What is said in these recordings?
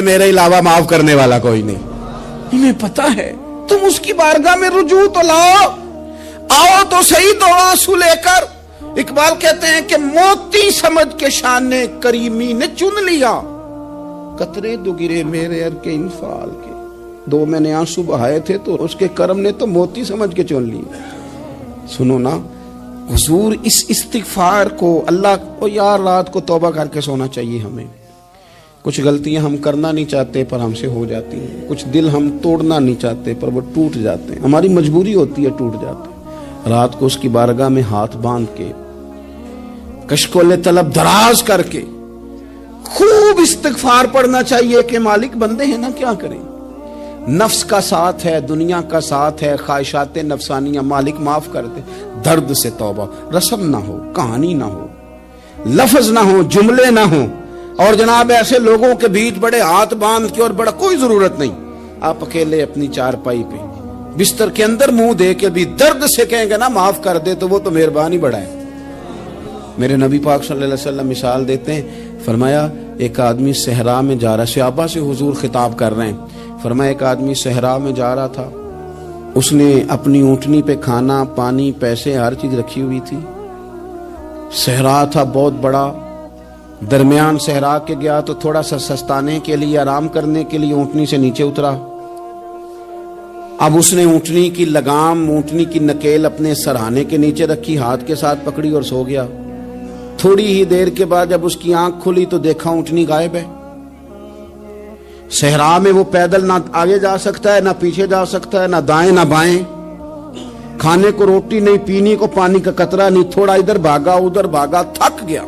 میرے علاوہ معاف کرنے والا کوئی نہیں. انہیں پتا ہے. تم اس کی بارگاہ میں رجوع تو لاؤ, آؤ تو صحیح دو آنسو لے کر. اقبال کہتے ہیں کہ موتی سمجھ کے شان کریمی نے چن لیا, قطرے دو گرے میرے ار کے انفعال کے. دو میں نے آنسو بہائے تھے تو اس کے کرم نے تو موتی سمجھ کے چن لی. سنو نا حضور, اس استغفار کو اللہ کو یار رات کو توبہ کر کے سونا چاہیے ہمیں. کچھ غلطیاں ہم کرنا نہیں چاہتے پر ہم سے ہو جاتی ہیں, کچھ دل ہم توڑنا نہیں چاہتے پر وہ ٹوٹ جاتے ہیں, ہماری مجبوری ہوتی ہے ٹوٹ جاتے ہیں. رات کو اس کی بارگاہ میں ہاتھ باندھ کے کشکول طلب دراز کر کے خوب استغفار پڑھنا چاہیے کہ مالک بندے ہیں نا کیا کریں, نفس کا ساتھ ہے, دنیا کا ساتھ ہے, خواہشات نفسانیہ, مالک معاف کر دے. درد سے توبہ, رسم نہ ہو, کہانی نہ ہو, لفظ نہ ہو, جملے نہ ہو, اور جناب ایسے لوگوں کے بیچ بڑے ہاتھ باندھ کے اور بڑا کوئی ضرورت نہیں. آپ اکیلے اپنی چارپائی پہ بستر کے اندر منہ دے کے بھی درد سے کہیں گے نا معاف کر دے تو وہ تو مہربانی بڑا ہے. میرے نبی پاک صلی اللہ علیہ وسلم مثال دیتے ہیں, فرمایا ایک آدمی صحرا میں جا رہا, صحابہ سے حضور خطاب کر رہے ہیں, فرمایا ایک آدمی صحرا میں جا رہا تھا, اس نے اپنی اونٹنی پہ کھانا پانی پیسے ہر چیز رکھی ہوئی تھی. صحرا تھا بہت بڑا, درمیان صحرا کے گیا تو تھوڑا سا سستانے کے لیے, آرام کرنے کے لیے اونٹنی سے نیچے اترا. اب اس نے اونٹنی کی لگام, اونٹنی کی نکیل اپنے سرہانے کے نیچے رکھی, ہاتھ کے ساتھ پکڑی اور سو گیا. تھوڑی ہی دیر کے بعد جب اس کی آنکھ کھلی تو دیکھا اونٹنی غائب ہے. صحرا میں وہ پیدل نہ آگے جا سکتا ہے, نہ پیچھے جا سکتا ہے, نہ دائیں نہ بائیں. کھانے کو روٹی نہیں, پینے کو پانی کا قطرہ نہیں, تھوڑا ادھر بھاگا ادھر بھاگا, تھک گیا.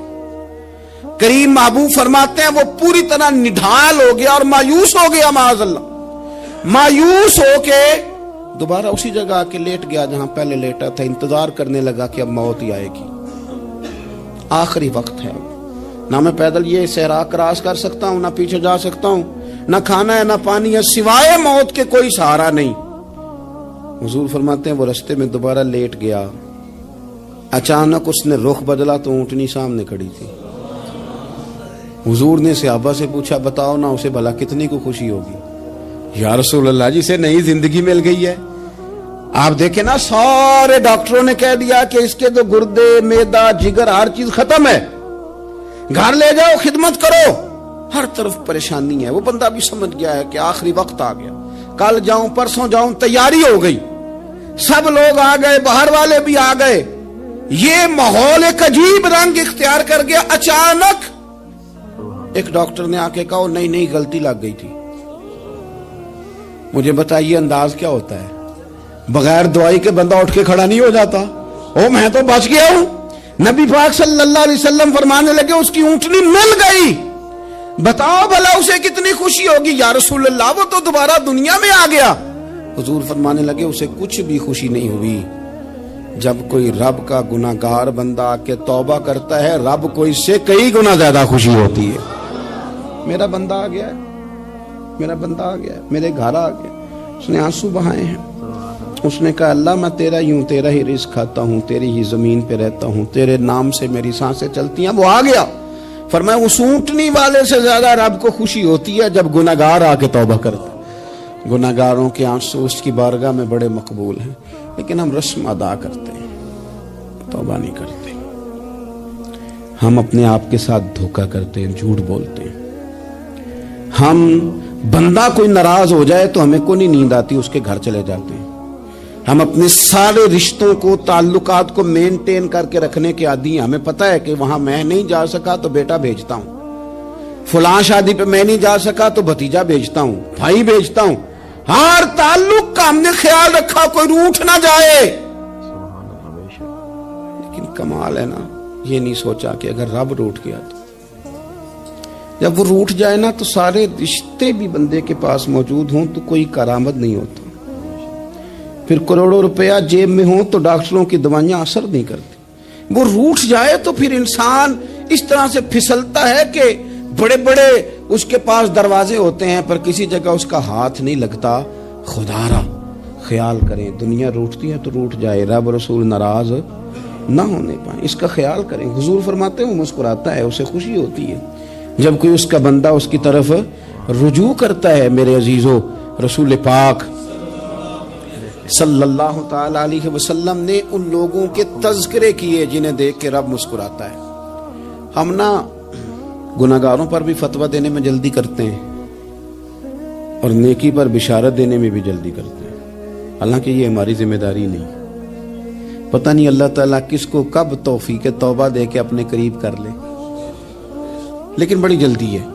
کریم محبوب فرماتے ہیں وہ پوری طرح نڈھال ہو گیا اور مایوس ہو گیا, معاذ اللہ. مایوس ہو کے دوبارہ اسی جگہ آ کے لیٹ گیا جہاں پہلے لیٹا تھا. انتظار کرنے لگا کہ اب موت ہی آئے گی, آخری وقت ہے. نہ میں پیدل یہ صحرا کراس کر سکتا ہوں, نہ پیچھے جا سکتا ہوں, نہ کھانا ہے نہ پانی ہے, سوائے موت کے کوئی سہارا نہیں. حضور فرماتے ہیں وہ رستے میں دوبارہ لیٹ گیا. اچانک اس نے رخ بدلا تو اونٹنی سامنے کھڑی تھی. حضور نے صحابہ سے پوچھا بتاؤ نا اسے بھلا کتنی کو خوشی ہوگی. یا رسول اللہ جسے نئی زندگی مل گئی ہے. آپ دیکھیں نا سارے ڈاکٹروں نے کہہ دیا کہ اس کے تو گردے معدہ جگر ہر چیز ختم ہے, گھر لے جاؤ خدمت کرو, ہر طرف پریشانی ہے. وہ بندہ بھی سمجھ گیا ہے کہ آخری وقت آ گیا, کل جاؤں پرسوں جاؤں, تیاری ہو گئی, سب لوگ آ گئے, باہر والے بھی آ گئے. یہ ماحول ایک عجیب رنگ اختیار کر گیا. اچانک ایک ڈاکٹر نے آ کے کہا نہیں غلطی لگ گئی تھی. مجھے بتائیے انداز کیا ہوتا ہے؟ بغیر دوائی کے بندہ اٹھ کے کھڑا نہیں ہو جاتا. او میں تو بچ گیا ہوں. نبی پاک صلی اللہ علیہ وسلم فرمانے لگے اس کی اونٹنی مل گئی, بتاؤ بھلا اسے کتنی خوشی ہوگی. یا رسول اللہ وہ تو دوبارہ دنیا میں آ گیا. حضور فرمانے لگے اسے کچھ بھی خوشی نہیں ہوئی. جب کوئی رب کا گناہگار بندہ آ کے توبہ کرتا ہے, رب کو اس سے کئی گنا زیادہ خوشی ہوتی ہے. میرا بندہ آ گیا ہے, میرا بندہ آ گیا ہے, میرے گھر آ گیا. اس نے آنسو بہائے ہیں. اس نے کہا اللہ میں تیرا ہی ہوں, تیرا ہی رزق کھاتا ہوں, تیری ہی زمین پہ رہتا ہوں, تیرے نام سے میری سانسیں چلتی ہیں. وہ آ گیا. فرمایا اس اونٹنی والے سے زیادہ رب کو خوشی ہوتی ہے جب گناہگار آ کے توبہ کرتا. گناہگاروں کے آنسو اس کی بارگاہ میں بڑے مقبول ہیں, لیکن ہم رسم ادا کرتے ہیں, توبہ نہیں کرتے. ہم اپنے آپ کے ساتھ دھوکہ کرتے ہیں, جھوٹ بولتے ہیں. ہم بندہ کوئی ناراض ہو جائے تو ہمیں کو نہیں نیند آتی, اس کے گھر چلے جاتے ہیں. ہم اپنے سارے رشتوں کو تعلقات کو مینٹین کر کے رکھنے کے عادی ہیں. ہمیں پتہ ہے کہ وہاں میں نہیں جا سکا تو بیٹا بھیجتا ہوں, فلاں شادی پہ میں نہیں جا سکا تو بھتیجا بھیجتا ہوں, بھائی بھیجتا ہوں. ہر تعلق کا ہم نے خیال رکھا کوئی روٹھ نہ جائے. لیکن کمال ہے نا, یہ نہیں سوچا کہ اگر رب روٹھ گیا تو جب وہ روٹھ جائے نا تو سارے رشتے بھی بندے کے پاس موجود ہوں تو کوئی کارآمد نہیں ہوتا. پھر کروڑوں روپیہ جیب میں ہوں تو ڈاکٹروں کی دوائیاں اثر نہیں کرتی. وہ روٹھ جائے تو پھر انسان اس طرح سے پھسلتا ہے کہ بڑے بڑے اس کے پاس دروازے ہوتے ہیں پر کسی جگہ اس کا ہاتھ نہیں لگتا. خدا را خیال کریں, دنیا روٹتی ہے تو روٹ جائے, رب رسول ناراض نہ ہونے پائیں, اس کا خیال کریں. حضور فرماتے ہیں وہ مسکراتا ہے, اسے خوشی ہوتی ہے جب کوئی اس کا بندہ اس کی طرف رجوع کرتا ہے میرے عزیزو، رسول پاک صلی اللہ تعالی علیہ وسلم نے ان لوگوں کے تذکرے کیے جنہیں دیکھ کے رب مسکراتا ہے۔ ہم نا گناہگاروں پر بھی فتویٰ دینے میں جلدی کرتے ہیں اور نیکی پر بشارت دینے میں بھی جلدی کرتے ہیں، حالانکہ یہ ہماری ذمہ داری نہیں۔ پتہ نہیں اللہ تعالیٰ کس کو کب توفیق توبہ دے کے اپنے قریب کر لے، لیکن بڑی جلدی ہے،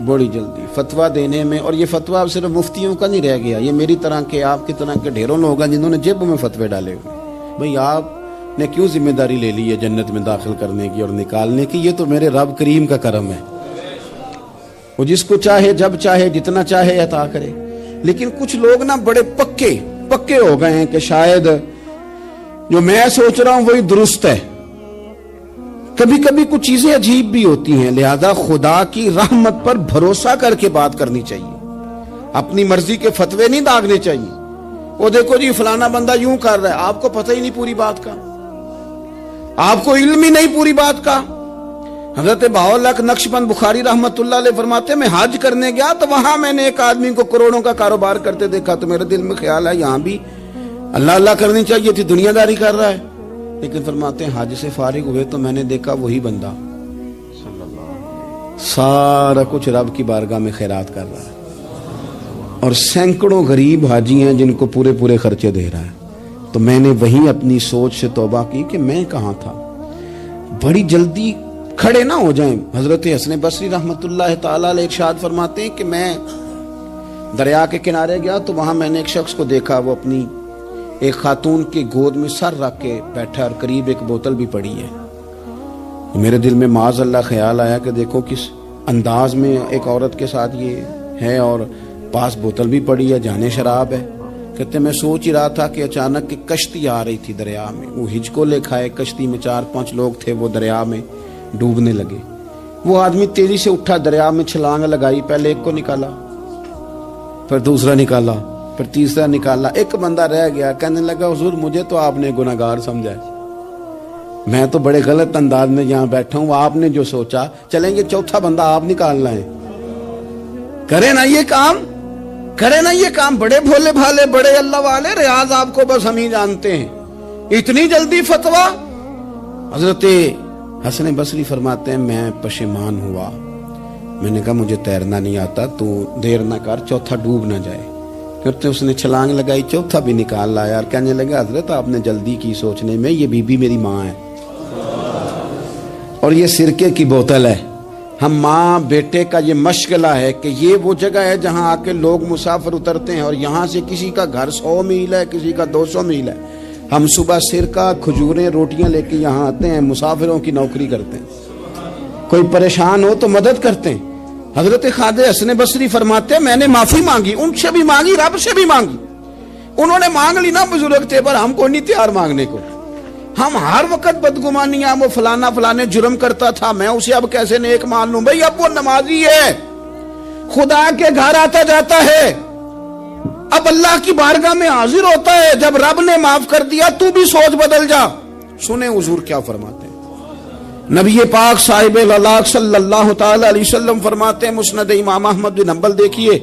بڑی جلدی فتویٰ دینے میں۔ اور یہ فتویٰ اب صرف مفتیوں کا نہیں رہ گیا، یہ میری طرح کے، آپ کی طرح کے ڈھیروں لوگ ہیں جنہوں نے جیبوں میں فتوے ڈالے ہوئے۔ بھئی آپ نے کیوں ذمہ داری لے لی ہے جنت میں داخل کرنے کی اور نکالنے کی؟ یہ تو میرے رب کریم کا کرم ہے، وہ جس کو چاہے جب چاہے جتنا چاہے عطا کرے۔ لیکن کچھ لوگ نا بڑے پکے ہو گئے ہیں کہ شاید جو میں سوچ رہا ہوں وہی درست ہے۔ کبھی کبھی کچھ چیزیں عجیب بھی ہوتی ہیں، لہذا خدا کی رحمت پر بھروسہ کر کے بات کرنی چاہیے، اپنی مرضی کے فتوے نہیں داغنے چاہیے۔ وہ دیکھو جی فلانا بندہ یوں کر رہا ہے، آپ کو پتہ ہی نہیں پوری بات کا، آپ کو علم ہی نہیں پوری بات کا۔ حضرت بہاءاللہ نقشبند بخاری رحمت اللہ علیہ فرماتے ہیں میں حج کرنے گیا تو وہاں میں نے ایک آدمی کو کروڑوں کا کاروبار کرتے دیکھا، تو میرے دل میں خیال ہے یہاں بھی اللہ اللہ کرنی چاہیے تھی، دنیا داری کر رہا ہے۔ لیکن فرماتے ہیں حج سے فارغ ہوئے تو میں نے دیکھا وہی بندہ سارا کچھ رب کی بارگاہ میں خیرات کر رہا ہے، اور سینکڑوں غریب حاجی ہیں جن کو پورے خرچے دے رہا ہے۔ تو میں نے وہیں اپنی سوچ سے توبہ کی کہ میں کہاں تھا۔ بڑی جلدی کھڑے نہ ہو جائیں۔ حضرت حسن بصری رحمت اللہ تعالی علیہ ارشاد فرماتے ہیں کہ میں دریا کے کنارے گیا تو وہاں میں نے ایک شخص کو دیکھا، وہ اپنی ایک خاتون کی گود میں سر رکھ کے بیٹھا اور قریب ایک بوتل بھی پڑی ہے۔ میرے دل میں معاذ اللہ خیال آیا کہ دیکھو کس انداز میں ایک عورت کے ساتھ یہ ہے، اور پاس بوتل بھی پڑی ہے، جانے شراب ہے۔ کہتے میں سوچ ہی رہا تھا کہ اچانک ایک کشتی آ رہی تھی دریا میں، وہ ہچکو لے کھائے، کشتی میں 4-5 لوگ تھے، وہ دریا میں ڈوبنے لگے۔ وہ آدمی تیزی سے اٹھا، دریا میں چھلانگ لگائی، پہلے ایک کو نکالا، پھر دوسرا نکالا، پھر تیسرا نکالا، ایک بندہ رہ گیا۔ کہنے لگا حضور مجھے تو آپ نے گناہگار سمجھا ہے، میں تو بڑے غلط انداز میں یہاں بیٹھا ہوں، آپ نے جو سوچا چلیں گے چوتھا بندہ آپ نکالنا ہے، کرے نا یہ کام، کرے نا یہ کام۔ بڑے بھولے بھالے، بڑے اللہ والے، ریاض آپ کو بس ہم ہی جانتے ہیں، اتنی جلدی فتویٰ۔ حضرت حسن بصری فرماتے ہیں میں پشیمان ہوا، میں نے کہا مجھے تیرنا نہیں آتا، تو دیر نہ کر، چوتھا ڈوب نہ جائے۔ پھر اس نے چھلانگ لگائی، چوتھا بھی نکال لایا، اور کہنے لگا حضرت آپ نے جلدی کی سوچنے میں، یہ بی بی میری ماں ہے اور یہ سرکے کی بوتل ہے۔ ہم ماں بیٹے کا یہ مشغلہ ہے کہ یہ وہ جگہ ہے جہاں آ کے لوگ مسافر اترتے ہیں، اور یہاں سے کسی کا گھر 100 میل ہے، کسی کا 200 میل ہے۔ ہم صبح سرکہ، کھجوریں، روٹیاں لے کے یہاں آتے ہیں، مسافروں کی نوکری کرتے ہیں، کوئی پریشان ہو تو مدد کرتے ہیں۔ حضرت خواجہ حسن بصری فرماتے ہیں میں نے معافی مانگی، ان سے بھی مانگی، رب سے بھی مانگی۔ انہوں نے مانگ لی نا، بزرگ تھے، پر ہم کو نہیں تیار مانگنے کو۔ ہم ہر وقت بدگمانیاں، وہ فلانے جرم کرتا تھا، میں اسے اب کیسے نیک مان لوں؟ بھئی اب وہ نمازی ہے، خدا کے گھر آتا جاتا ہے، اب اللہ کی بارگاہ میں حاضر ہوتا ہے، جب رب نے معاف کر دیا تو بھی سوچ بدل جا۔ سنیں حضور کیا فرماتے ہیں۔ نبی پاک صاحب اللہ صلی اللہ تعالی علیہ وسلم فرماتے ہیں، مسند امام احمد بن حنبل دیکھیے،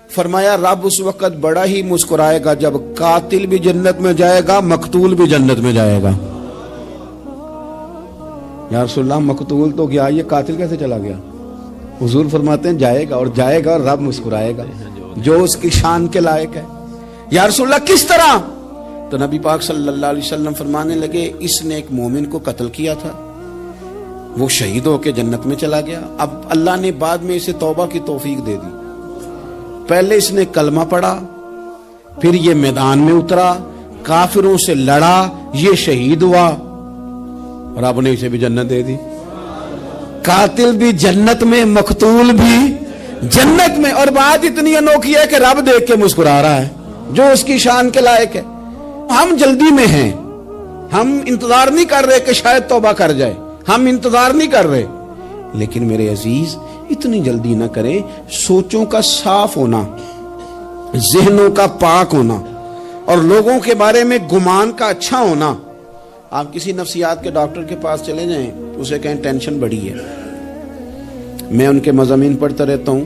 فرمایا رب اس وقت بڑا ہی مسکرائے گا جب قاتل بھی جنت میں جائے گا، مقتول بھی جنت میں جائے گا۔ یا رسول اللہ مقتول تو گیا، یہ قاتل کیسے چلا گیا؟ حضور فرماتے ہیں جائے گا، اور جائے گا اور رب مسکرائے گا جو اس کی شان کے لائق ہے۔ یا رسول اللہ کس طرح؟ تو نبی پاک صلی اللہ علیہ وسلم فرمانے لگے اس نے ایک مومن کو قتل کیا تھا، وہ شہید ہو کے جنت میں چلا گیا، اب اللہ نے بعد میں اسے توبہ کی توفیق دے دی۔ پہلے اس نے کلمہ پڑھا، پھر یہ میدان میں اترا، کافروں سے لڑا، یہ شہید ہوا، اور آپ نے اسے بھی جنت دے دی۔ قاتل بھی جنت میں، مقتول بھی جنت میں، اور بات اتنی انوکھی ہے کہ رب دیکھ کے مسکرا رہا ہے جو اس کی شان کے لائق ہے۔ ہم جلدی میں ہیں، ہم انتظار نہیں کر رہے کہ شاید توبہ کر جائے، ہم انتظار نہیں کر رہے، لیکن میرے عزیز اتنی جلدی نہ کریں۔ سوچوں کا صاف ہونا، ذہنوں کا پاک ہونا، اور لوگوں کے بارے میں گمان کا اچھا ہونا۔ آپ کسی نفسیات کے ڈاکٹر کے پاس چلے جائیں، اسے کہیں ٹینشن بڑی ہے، میں ان کے مضامین پڑھتا رہتا ہوں،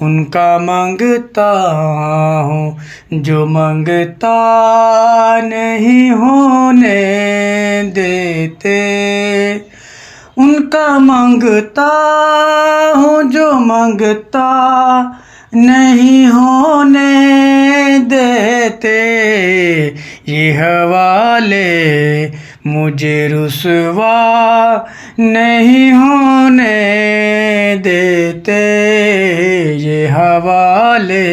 ان کا مانگتا ہوں جو مانگتا نہیں ہونے دیتے، ان کا مانگتا ہوں جو مانگتا نہیں ہونے دیتے، یہ حوالے مجھے رسوا نہیں ہونے دیتے، یہ حوالے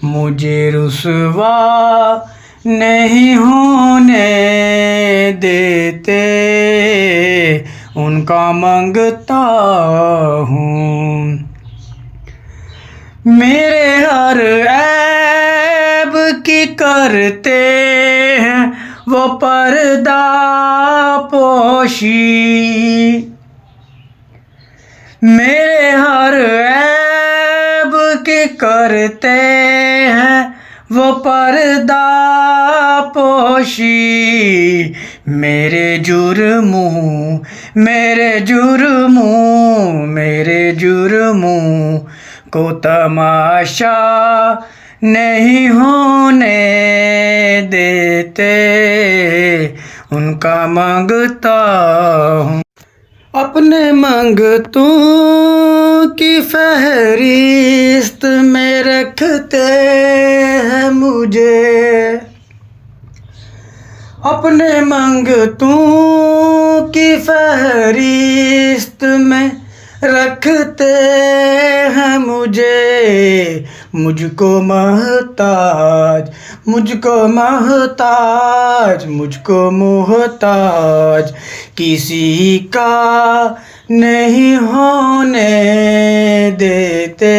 مجھے رسوا نہیں ہونے دیتے، ان کا مانگتا ہوں۔ میرے ہر عیب کی کرتے ہیں وہ پردہ پوشی، میرے ہر عیب کی کرتے ہیں وہ پردہ پوشی، میرے جرموں کو تماشا نہیں ہونے دیتے، ان کا مانگتا ہوں۔ اپنے منگتوں کی فہرست میں رکھتے ہیں مجھے، اپنے منگتوں کی فہرست میں رکھتے ہیں مجھے، مجھ کو محتاج کسی کا نہیں ہونے دیتے،